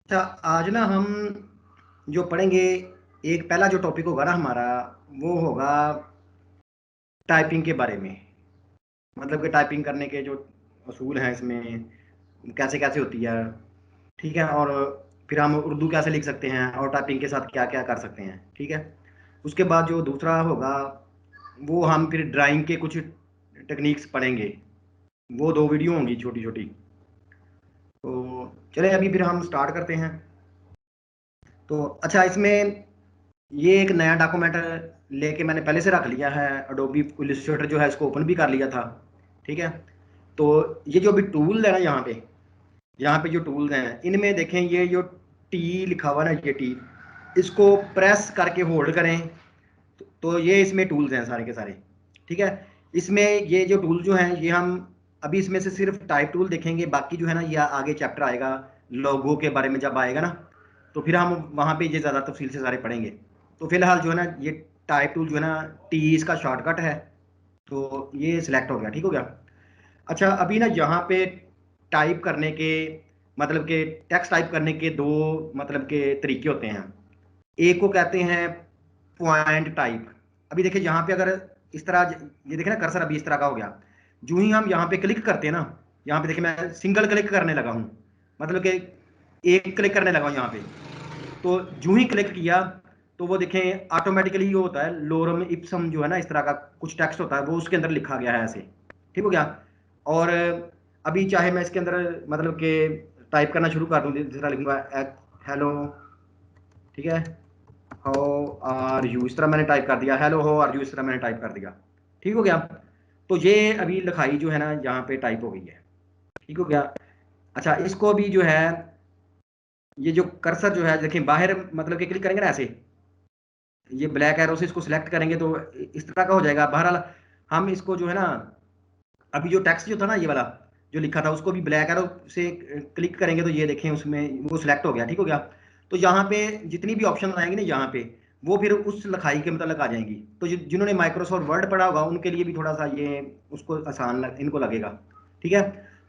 अच्छा, आज ना हम जो पढ़ेंगे, एक पहला जो टॉपिक होगा ना हमारा, वो होगा टाइपिंग के बारे में। मतलब कि टाइपिंग करने के जो असूल हैं इसमें, कैसे कैसे होती है, ठीक है। और फिर हम उर्दू कैसे लिख सकते हैं और टाइपिंग के साथ क्या क्या कर सकते हैं, ठीक है। उसके बाद जो दूसरा होगा, वो हम फिर ड्राइंग के कुछ टेक्निक्स पढ़ेंगे। वो दो वीडियो होंगी छोटी छोटी। तो चले अभी फिर हम स्टार्ट करते हैं। तो अच्छा, इसमें ये एक नया डॉक्यूमेंट लेके मैंने पहले से रख लिया है। अडोबी इलस्ट्रेटर जो है इसको ओपन भी कर लिया था, ठीक है। तो ये जो अभी टूल है ना, यहाँ पे जो टूल्स हैं इनमें देखें, ये जो टी लिखा हुआ है ना, ये टी, इसको प्रेस करके होल्ड करें। तो ये इसमें टूल्स हैं सारे के सारे, ठीक है। इसमें ये जो टूल जो हैं, ये हम अभी इसमें से सिर्फ टाइप टूल देखेंगे। बाकी जो है ना, ये आगे चैप्टर आएगा लोगो के बारे में जब आएगा ना, तो फिर हम वहाँ पे ये ज़्यादा तफसील से सारे पढ़ेंगे। तो फिलहाल जो है ना, ये टाइप टूल जो है ना, टी इसका शॉर्टकट है। तो ये सिलेक्ट हो गया, ठीक हो गया। अच्छा, अभी ना यहाँ पे टाइप करने के, मतलब के टेक्स्ट टाइप करने के दो मतलब के तरीके होते हैं। एक को कहते हैं पॉइंट टाइप। अभी देखिए यहाँ पे अगर इस तरह, ये देखिए ना कर्सर अभी इस तरह का हो गया। जो ही हम यहाँ पे क्लिक करते हैं ना, यहाँ पे देखिए मैं सिंगल क्लिक करने लगा हूँ, मतलब कि एक क्लिक करने लगा हूँ यहाँ पे। तो जो ही क्लिक किया, तो वो देखें ऑटोमेटिकली ये होता है लोरम इप्सम जो है ना, इस तरह का कुछ टेक्स्ट होता है, वो उसके अंदर लिखा गया है ऐसे, ठीक हो गया। और अभी चाहे मैं इसके अंदर मतलब कि टाइप करना शुरू कर दूँ, जिस तरह लिखूंगा हेलो, ठीक है, हाउ आर यू, इस तरह मैंने टाइप कर दिया, हेलो हाउ आर यू, इस तरह मैंने टाइप कर दिया, ठीक हो गया। तो ये अभी लिखाई जो है ना यहाँ पे टाइप हो गई है, ठीक हो गया। अच्छा, इसको भी जो है, ये जो कर्सर जो है देखिए बाहर, मतलब कि क्लिक करेंगे ना ऐसे, ये ब्लैक एरो से इसको सिलेक्ट करेंगे तो इस तरह का हो जाएगा। बहरहाल हम इसको जो है ना, अभी जो टेक्स्ट जो था ना, ये वाला जो लिखा था, उसको भी ब्लैक एरो से क्लिक करेंगे तो ये देखें उसमें वो सिलेक्ट हो गया, ठीक हो गया। तो यहाँ पे जितनी भी ऑप्शन आएंगे ना यहाँ पे, वो फिर उस लिखाई के मतलब आ जाएंगी। तो जिन्होंने माइक्रोसॉफ्ट वर्ड पढ़ा होगा उनके लिए भी थोड़ा सा ये उसको आसान इनको लगेगा, ठीक है।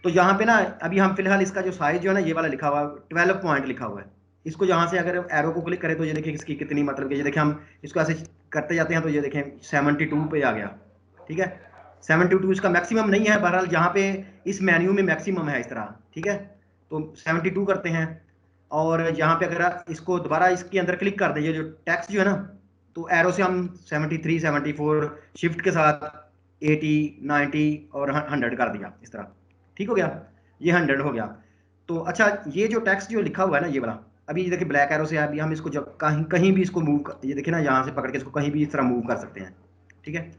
तो यहाँ पे ना अभी हम फिलहाल इसका जो साइज जो है ना, ये वाला लिखा हुआ 12 पॉइंट लिखा हुआ है। इसको यहाँ से अगर एरो को क्लिक करें तो ये देखिए इसकी कितनी, मतलब कि ये देखिए हम इसको ऐसे करते जाते हैं तो ये देखें 72 पे आ गया, ठीक है। 72 इसका मैक्सिमम नहीं है, बहरहाल यहाँ पे इस मेन्यू में मैक्सिमम है इस तरह, ठीक है। तो 72 करते हैं। और यहाँ पे अगर इसको दोबारा इसके अंदर क्लिक कर दें, ये जो टेक्स्ट जो है ना, तो एरो से हम 73 74 शिफ्ट के साथ 80 90 और 100 कर दिया इस तरह, ठीक हो गया। ये 100 हो गया। तो अच्छा, ये जो टेक्स्ट जो लिखा हुआ है ना, ये वाला, अभी ये देखिए ब्लैक एरो से अभी हम इसको जब कहीं कहीं भी इसको मूव, ये देखिए ना यहाँ से पकड़ के इसको कहीं भी इस तरह मूव कर सकते हैं, ठीक है।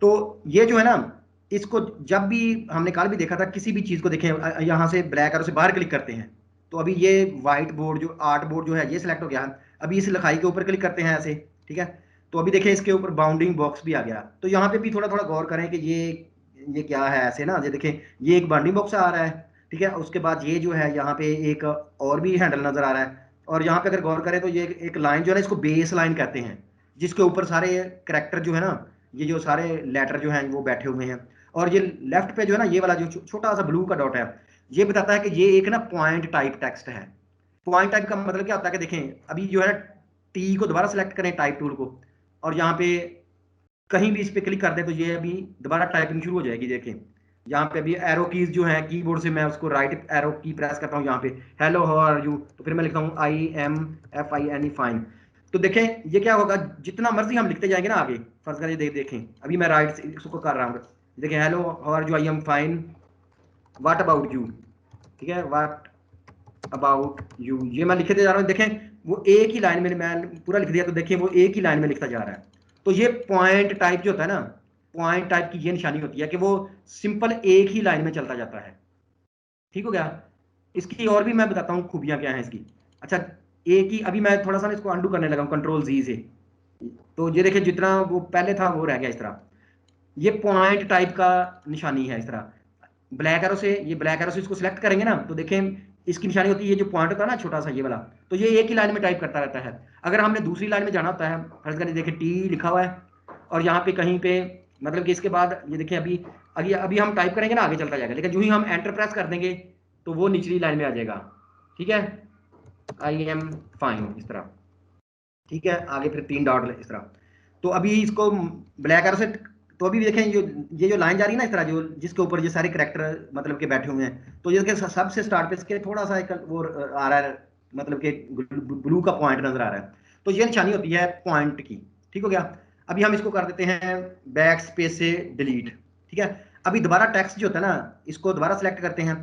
तो ये जो है ना, इसको जब भी हमने कल भी देखा था, किसी भी चीज को देखें यहाँ से ब्लैक एरो से बाहर क्लिक करते हैं, तो अभी ये व्हाइट बोर्ड जो आर्ट बोर्ड जो है ये सिलेक्ट हो गया। अभी इस लिखाई के ऊपर क्लिक करते हैं ऐसे, ठीक है। तो अभी देखें इसके ऊपर बाउंडिंग बॉक्स भी आ गया। तो यहाँ पे भी थोड़ा थोड़ा गौर करें कि ये क्या है ऐसे ना, ये देखें ये एक बाउंडिंग बॉक्स आ रहा है, ठीक है। उसके बाद ये जो है यहाँ पे एक और भी हैंडल नजर आ रहा है। और यहाँ पे अगर गौर करें तो ये एक लाइन जो है ना, इसको बेस लाइन कहते हैं, जिसके ऊपर सारे करेक्टर जो है ना, ये जो सारे लेटर जो हैं वो बैठे हुए हैं। और ये लेफ्ट पे जो है ना, ये वाला जो छोटा सा ब्लू का डॉट है, ये बताता है कि ये एक ना पॉइंट टाइप टेक्स्ट है। पॉइंट टाइप का मतलब क्या होता है कि देखें अभी जो है ना, टी को दोबारा सेलेक्ट करें टाइप टूल को, और यहाँ पे कहीं भी इस पे क्लिक कर दे तो ये अभी दोबारा टाइपिंग शुरू हो जाएगी। देखें यहाँ पे अभी एरो कीज जो है, कीबोर्ड से मैं उसको राइट एरो की प्रेस करता हूँ यहाँ पे, हेलो हाउ आर यू, तो फिर मैं लिखता हूँ IMFINE फाइन। तो देखें ये क्या होगा, जितना मर्जी हम लिखते जाएंगे ना आगे, फर्ज करिए देखें अभी मैं राइट से इसको कर रहा हूँ, देखें hello how are you, I am fine, what about you, ठीक है, व्हाट अबाउट यू, ये मैं लिखते जा रहा हूँ। देखें वो एक ही लाइन में मैं पूरा लिख दिया, तो देखिए वो एक ही लाइन में लिखता जा रहा है। तो ये पॉइंट टाइप जो होता है ना, पॉइंट टाइप की ये निशानी होती है कि वो सिंपल एक ही लाइन में चलता जाता है, ठीक हो गया। इसकी और भी मैं बताता हूँ खूबियां क्या है इसकी। अच्छा, एक ही अभी मैं थोड़ा सा ना इसको अंडू करने लगा हूँ कंट्रोल जी से, तो ये देखिए जितना वो पहले था वो रह गया इस तरह। ये पॉइंट टाइप का निशानी है इस तरह। ब्लैक एरो से, ये ब्लैक एरो से इसको सिलेक्ट करेंगे ना, तो देखें इसकी निशानी होती है, ये जो पॉइंट होता है ना छोटा सा ये वाला, तो ये एक ही लाइन में टाइप करता रहता है। अगर हमने दूसरी लाइन में जाना होता है, फर्ज करिए देखिए टी लिखा हुआ है, और यहाँ पे कहीं पे मतलब कि इसके बाद ये देखिए अभी अभी अभी हम टाइप करेंगे ना आगे चलता जाएगा, लेकिन जो ही हम एंटर प्रेस कर देंगे तो वो निचली लाइन में आ जाएगा, ठीक है। आई एम फाइन, इस तरह, ठीक है। आगे फिर 3 डॉट इस तरह। तो अभी इसको ब्लैक एरो से, तो अभी देखें ये जो लाइन जा रही है ना इस तरह, जो जिसके ऊपर ये सारे करैक्टर मतलब के बैठे हुए हैं, तो ये सबसे स्टार्ट पे इसके थोड़ा सा एक वो आ रहा है, मतलब कि ब्लू का पॉइंट नजर आ रहा है, तो ये निशानी होती है पॉइंट की, ठीक हो गया। अभी हम इसको कर देते हैं बैक स्पेस से डिलीट, ठीक है। अभी दोबारा टेक्स्ट जो होता है ना, इसको दोबारा सेलेक्ट करते हैं।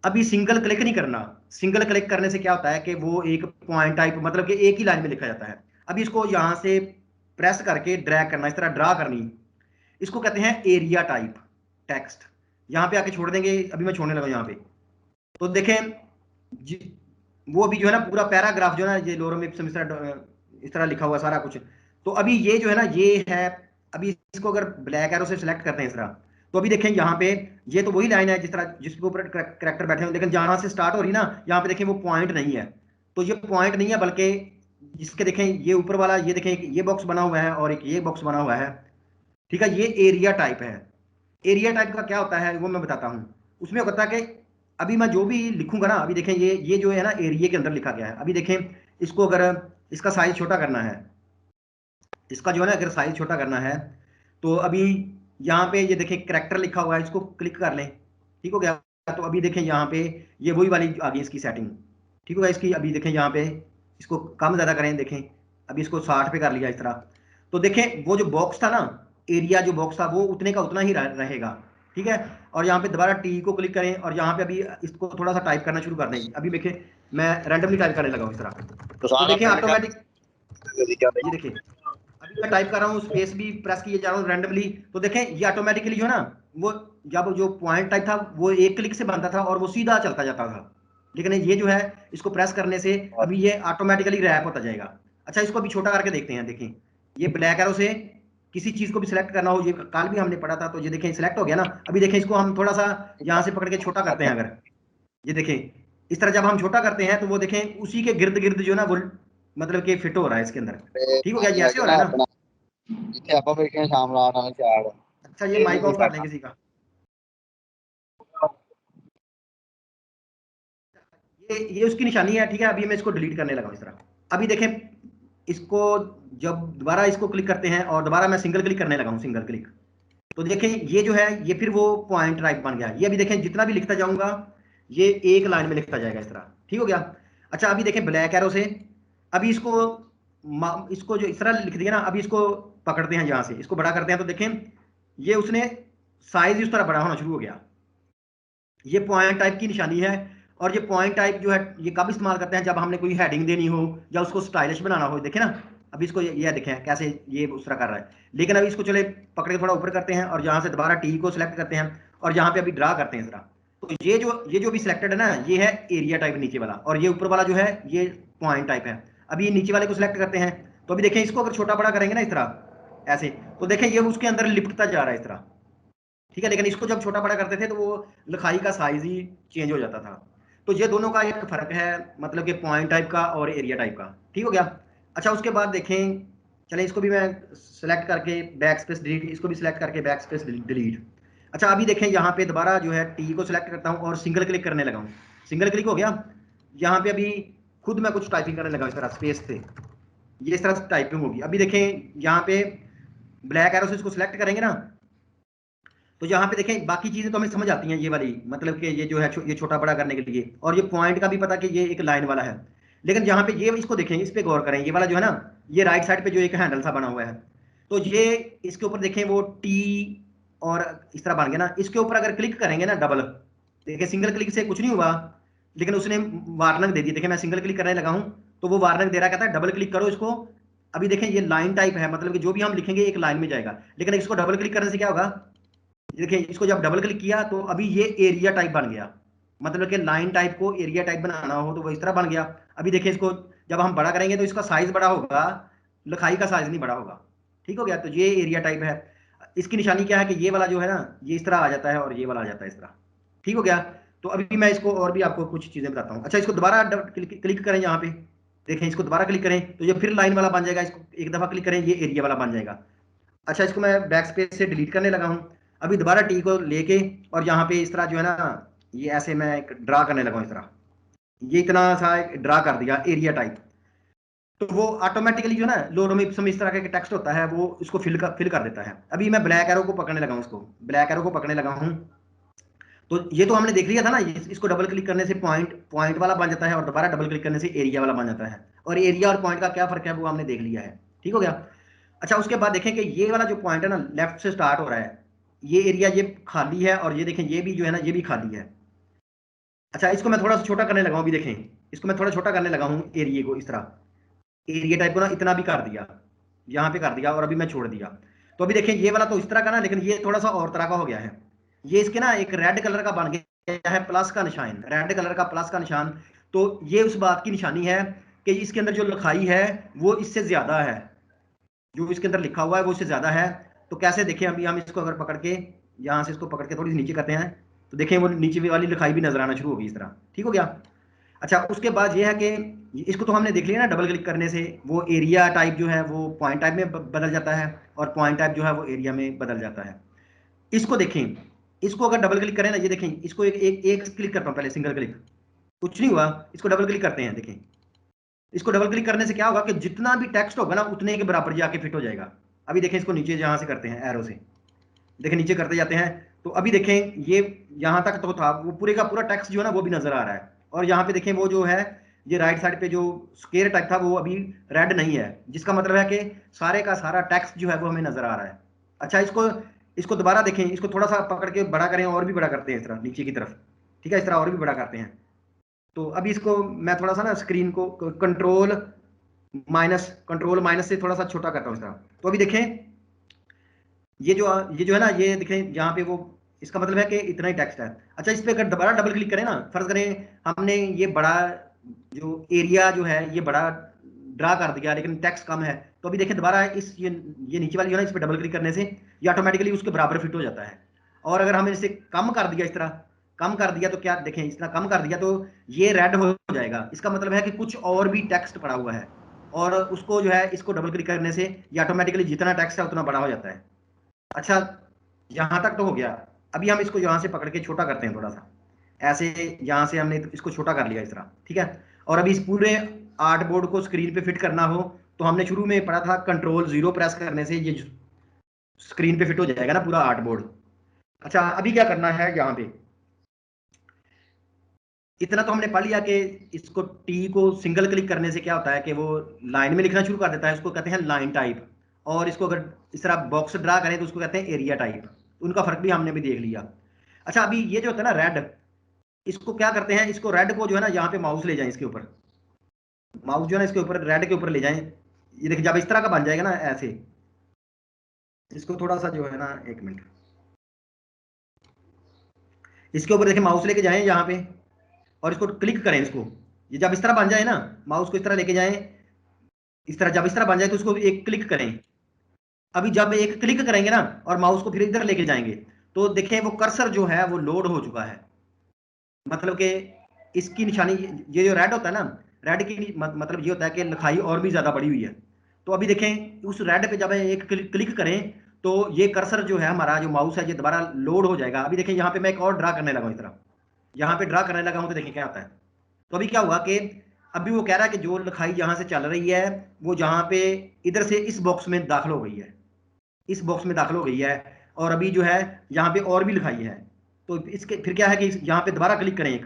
अभी सिंगल क्लिक नहीं करना, सिंगल क्लिक करने से क्या होता है कि वो एक पॉइंट टाइप मतलब कि एक ही लाइन में लिखा जाता है। अभी इसको यहां से प्रेस करके ड्रैग करना, इस तरह ड्रा करनी, इसको कहते हैं एरिया टाइप टेक्स्ट। यहां पे आके छोड़ देंगे, अभी मैं छोड़ने लगा यहां पे, तो देखें वो अभी जो है ना पूरा पैराग्राफ जो है ना, ये लोरम इप्सम इस तरह लिखा हुआ सारा कुछ। तो अभी ये जो है ना ये है, अभी इसको अगर ब्लैक एरो से सिलेक्ट करते हैं इस तरह, तो अभी देखें यहाँ पे ये तो वही लाइन है जिस तरह जिसके ऊपर करेक्टर बैठे हैं, लेकिन जहां से स्टार्ट हो रही ना, यहाँ पे देखें वो पॉइंट नहीं है। तो ये पॉइंट नहीं है, बल्कि इसके देखें ये ऊपर वाला, ये देखें ये बॉक्स बना हुआ है और एक ये बॉक्स बना हुआ है, ठीक है। ये एरिया टाइप है। एरिया टाइप का क्या होता है वो मैं बताता हूँ। उसमें होता है कि अभी मैं जो भी लिखूंगा ना, अभी देखें ये जो है ना एरिया के अंदर लिखा गया है। अभी देखें इसको अगर इसका साइज छोटा करना है, इसका जो है ना अगर साइज छोटा करना है, तो अभी यहाँ पे ये देखें करेक्टर लिखा हुआ है, इसको क्लिक कर लें, ठीक हो गया। तो अभी देखें यहाँ पे ये वही वाली आ गई इसकी सेटिंग, ठीक होगा इसकी। अभी देखें यहाँ पे इसको कम ज़्यादा करें, देखें अभी इसको 60 पे कर लिया इस तरह। तो देखें वो जो बॉक्स था ना, एरिया जो बॉक्स था वो उतने का उतना ही रहेगा, ठीक है। और यहाँ पे दोबारा टी को क्लिक करें और यहाँ पे अभी इसको थोड़ा सा टाइप करना शुरू कर दें। अभी देखें मैं रैंडमली टाइप करने लगा हूँ इस तरह, तो देखें ऑटोमेटिक, ये देखिए अभी मैं टाइप कर रहा हूँ, स्पेस भी प्रेस किए जा रहा हूँ रैंडमली, तो देखें ये ऑटोमेटिकली जो है ना, वो जब जो पॉइंट टाइप था वो एक क्लिक से बनता था और वो सीधा चलता जाता था, लेकिन ये जो है इसको प्रेस करने से अभी ये ऑटोमेटिकली रैप होता जाएगा। अच्छा इसको अभी छोटा करके देखते हैं, देखें ये ब्लैक एरो से किसी चीज को भी सिलेक्ट करना हो, ये कल भी हमने पढ़ा था, तो ये देखें सिलेक्ट हो गया ना। अभी देखें इसको हम थोड़ा सा यहाँ से पकड़ के छोटा करते हैं, अगर ये देखें इस तरह जब हम छोटा करते हैं तो वो देखें उसी के गिर्द गिर्द जो ना वो मतलब कि फिट हो रहा है इसके अंदर, ठीक हो गया, ये ऐसे हो रहा है ना। जिथे आप बैठे शाम रात वाले चार। अच्छा ये माइक ऑफ कर लें किसी का, ये उसकी निशानी है, ठीक है। अभी मैं इसको डिलीट करने लगा इस तरह। अभी देखें इसको जब दोबारा इसको क्लिक करते हैं और दोबारा मैं सिंगल क्लिक करने लगा हूँ, सिंगल क्लिक, तो देखें ये जो है ये फिर वो पॉइंट टाइप बन गया। ये अभी देखें जितना भी लिखता जाऊंगा ये एक लाइन में लिखता जाएगा इस तरह, ठीक हो गया। अच्छा अभी देखें ब्लैक एरो से, अभी इसको जो इस तरह लिख दिया ना, अभी इसको पकड़ते हैं यहाँ से, इसको बड़ा करते हैं, तो देखें ये उसने साइज इस तरह बड़ा होना शुरू हो गया। ये पॉइंट टाइप की निशानी है। और ये पॉइंट टाइप जो है ये कब इस्तेमाल करते हैं, जब हमने कोई हेडिंग देनी हो या उसको स्टाइलिश बनाना हो, देखें ना अभी इसको ये देखें कैसे ये उस तरह कर रहा है। लेकिन अभी इसको चले पकड़ के थोड़ा ऊपर करते हैं और यहाँ से दोबारा टी को सिलेक्ट करते हैं और यहाँ पे अभी ड्रा करते हैं इस तरह। तो ये जो भी सिलेक्टेड है ना, ये है एरिया टाइप नीचे वाला, और ये ऊपर वाला जो है ये पॉइंट टाइप है। अभी नीचे वाले को सिलेक्ट करते हैं, तो अभी देखें इसको अगर छोटा बड़ा करेंगे ना इस तरह ऐसे, तो देखें ये उसके अंदर लिपटता जा रहा है इस तरह, ठीक है। लेकिन इसको जब छोटा बड़ा करते थे तो वो लिखाई का साइज ही चेंज हो जाता था। तो ये दोनों का एक फर्क है, मतलब कि पॉइंट टाइप का और एरिया टाइप का, ठीक हो गया। अच्छा उसके बाद देखें, चलें इसको भी मैं सेलेक्ट करके बैक स्पेस डिलीट, इसको भी सिलेक्ट करके बैक स्पेस डिलीट। अच्छा अभी देखें यहाँ पे दोबारा जो है टी को सिलेक्ट करता हूँ और सिंगल क्लिक करने लगा हूँ, सिंगल क्लिक हो गया। यहाँ पे अभी खुद मैं कुछ टाइपिंग करने लगा इस तरह स्पेस से, ये इस तरह से टाइपिंग होगी। अभी देखें यहाँ पे ब्लैक एरो से इसको सिलेक्ट करेंगे ना, तो यहाँ पे देखें बाकी चीजें तो हमें समझ आती हैं, ये वाली मतलब कि ये जो है ये छोटा बड़ा करने के लिए, और ये पॉइंट का भी पता कि ये एक लाइन वाला है। लेकिन यहाँ पे ये इसको देखें, इस पे गौर करें, ये वाला जो है ना ये राइट साइड पे जो एक हैंडल सा बना हुआ है, तो ये इसके ऊपर देखें वो टी और इस तरह बन गया ना। इसके ऊपर अगर क्लिक करेंगे ना डबल, देखिए सिंगल क्लिक से कुछ नहीं हुआ, लेकिन उसने वार्निंग दे दी। देखिए मैं सिंगल क्लिक करने लगा हूँ तो वो वार्निंग दे रहा, कहता है डबल क्लिक करो इसको। अभी देखें ये लाइन टाइप है, मतलब कि जो भी हम लिखेंगे एक लाइन में जाएगा, लेकिन इसको डबल क्लिक करने से क्या होगा, देखिए इसको जब डबल क्लिक किया तो अभी ये एरिया टाइप बन गया, मतलब कि लाइन टाइप को एरिया टाइप बनाना हो तो वो इस तरह बन गया। अभी देखिए इसको जब हम बड़ा करेंगे तो इसका साइज बड़ा होगा, लिखाई का साइज नहीं बड़ा होगा, ठीक हो गया। तो ये एरिया टाइप है। इसकी निशानी क्या है कि ये वाला जो है ना ये इस तरह आ जाता है और ये वाला आ जाता है इस तरह, ठीक हो गया। तो अभी मैं इसको और भी आपको कुछ चीजें बताता हूँ। अच्छा इसको दोबारा क्लिक करें यहाँ पे, देखें इसको दोबारा क्लिक करें तो ये फिर लाइन वाला बन जाएगा, इसको एक दफा क्लिक करें ये एरिया वाला बन जाएगा। अच्छा इसको मैं बैक स्पेस से डिलीट करने लगा हूँ। अभी दोबारा टी को लेके और यहाँ पे इस तरह जो है ना ये ऐसे मैं एक ड्रा करने लगा हूँ इस तरह, ये इतना सा ड्रा कर दिया एरिया टाइप, तो वो ऑटोमेटिकली जो ना लोरोमिप्सम इस तरह का टेक्स्ट होता है वो इसको फिल कर देता है। अभी मैं ब्लैक एरो को पकड़ने लगा हूँ, इसको ब्लैक एरो को पकड़ने लगा हूँ, तो ये तो हमने देख लिया था ना, इसको डबल क्लिक करने से पॉइंट पॉइंट वाला बन जाता है और दोबारा डबल क्लिक करने से एरिया वाला बन जाता है, और एरिया और पॉइंट का क्या फर्क है वो हमने देख लिया है, ठीक हो गया। अच्छा उसके बाद देखें कि ये वाला जो पॉइंट है ना लेफ्ट से स्टार्ट हो रहा है, ये एरिया ये खाली है, और ये देखें ये भी जो है ना ये भी खाली है। अच्छा इसको मैं थोड़ा सा छोटा करने लगा हूँ, अभी देखें इसको मैं थोड़ा छोटा करने लगा हूँ एरिया को, इस तरह एरिया टाइप को ना इतना भी कर दिया, यहाँ पे कर दिया और अभी मैं छोड़ दिया। तो अभी देखें ये वाला तो इस तरह का ना, लेकिन ये थोड़ा सा और तरह का हो गया है। ये इसके ना एक रेड कलर का बन गया है, प्लस का निशान, रेड कलर का प्लस का निशान। तो ये उस बात की निशानी है कि इसके अंदर जो लिखाई है वो इससे ज्यादा है, जो इसके अंदर लिखा हुआ है वो इससे ज्यादा है। तो कैसे देखें, अभी हम इसको अगर पकड़ के यहाँ से इसको पकड़ के थोड़ी सी नीचे करते हैं, तो देखें वो नीचे वाली लिखाई भी नजर आना शुरू होगी इस तरह, ठीक हो गया। अच्छा उसके बाद ये है कि इसको तो हमने देख लिया ना, डबल क्लिक करने से वो एरिया टाइप जो है वो पॉइंट टाइप में बदल जाता है, और पॉइंट टाइप जो है वो एरिया में बदल जाता है। इसको देखें, इसको अगर डबल क्लिक करें ना, ये देखें इसको एक क्लिक करता हूँ पहले, सिंगल क्लिक, कुछ नहीं हुआ, इसको डबल क्लिक करते हैं, देखें इसको डबल क्लिक करने से क्या होगा कि जितना भी टेक्स्ट होगा ना उतने के बराबर जाके फिट हो जाएगा। अभी देखें इसको नीचे जहां से करते हैं एरो से, देखें नीचे करते जाते हैं, तो अभी देखें ये यहाँ तक तो था, वो पूरे का पूरा टेक्स्ट जो है ना वो भी नजर आ रहा है। और यहाँ पे देखें वो जो है ये राइट साइड पे जो स्क्वायर टाइप था वो अभी रेड नहीं है, जिसका मतलब है कि सारे का सारा टेक्स्ट जो है वो हमें नजर आ रहा है। अच्छा इसको इसको दोबारा देखें, इसको थोड़ा सा पकड़ के बड़ा करें, और भी बड़ा करते हैं इस तरह नीचे की तरफ, ठीक है, इस तरह और भी बड़ा करते हैं। तो अभी इसको मैं थोड़ा सा ना स्क्रीन को कंट्रोल माइनस से थोड़ा सा छोटा करता हूँ इस तरह। तो अभी देखें ये जो है ना, ये देखें यहाँ पे वो, इसका मतलब है कि इतना ही टेक्स्ट है। अच्छा इस पे अगर दोबारा डबल क्लिक करें ना, फर्ज करें हमने ये बड़ा जो एरिया जो है ये बड़ा ड्रा कर दिया लेकिन टेक्स्ट कम है, तो अभी देखें दोबारा इस ये नीचे वाली जो है ना, इस पे डबल क्लिक करने से ये ऑटोमेटिकली उसके बराबर फिट हो जाता है। और अगर हमने इसे कम कर दिया, इस तरह कम कर दिया, तो क्या देखें इस तरह कम कर दिया तो ये रेड हो जाएगा, इसका मतलब है कि कुछ और भी टेक्स्ट पड़ा हुआ है, और उसको जो है इसको डबल क्लिक करने से ये ऑटोमेटिकली जितना टेक्स्ट है उतना बड़ा हो जाता है। अच्छा यहां तक तो हो गया। अभी हम इसको यहां से पकड़ के छोटा करते हैं थोड़ा सा, ऐसे यहां से हमने इसको छोटा कर लिया इस तरह, ठीक है। और अभी इस पूरे आर्ट बोर्ड को स्क्रीन पे फिट करना हो तो हमने शुरू में पढ़ा था कंट्रोल 0 प्रेस करने से ये स्क्रीन पे फिट हो जाएगा ना पूरा आर्ट बोर्ड। अच्छा अभी क्या करना है, यहाँ पे इतना तो हमने पढ़ लिया कि इसको टी को सिंगल क्लिक करने से क्या होता है कि वो लाइन में लिखना शुरू कर देता है, उसको कहते हैं लाइन टाइप। और इसको अगर इस तरह बॉक्स ड्रा करें तो उसको कहते हैं एरिया टाइप। उनका फर्क भी हमने भी देख लिया। अच्छा अभी ये जो होता है ना रेड, इसको क्या करते हैं, इसको रेड को जो है ना यहाँ पे माउस ले जाएं, इसके ऊपर माउस जो है ना इसके ऊपर रेड के ऊपर ले जाएं। ये देखिए जब इस तरह का बन जाएगा ना ऐसे, इसको थोड़ा सा जो है ना, एक मिनट, इसके ऊपर देखिए माउस लेके जाएं यहाँ पे और इसको क्लिक करें इसको। ये जब इस तरह बन जाए ना, माउस को इस तरह लेके जाएं, इस तरह जब इस तरह बन जाए तो उसको एक क्लिक करें। अभी जब एक क्लिक करेंगे ना और माउस को फिर इधर लेके जाएंगे, तो देखें वो कर्सर जो है वो लोड हो चुका है। मतलब कि इसकी निशानी, ये जो रेड होता है ना, रेड की मतलब ये होता है कि लिखाई और भी ज्यादा बड़ी हुई है। तो अभी देखें उस रेड पे जब एक क्लिक करें तो ये कर्सर जो है हमारा जो माउस है ये दोबारा लोड हो जाएगा। अभी देखें यहाँ पे मैं एक और ड्रा करने लगा हूं इस तरह, यहाँ पे ड्रा करने लगा हूं तो देखिए क्या आता है। तो अभी क्या हुआ कि अभी वो कह रहा है कि जो लिखाई जहां से चल रही है वो जहां पे इधर से इस बॉक्स में दाखिल हो गई है, इस बॉक्स में दाखिल हो गई है। और अभी जो है यहाँ पे और भी लिखाई है। तो इसके फिर क्या है कि यहाँ पे दोबारा क्लिक करें एक,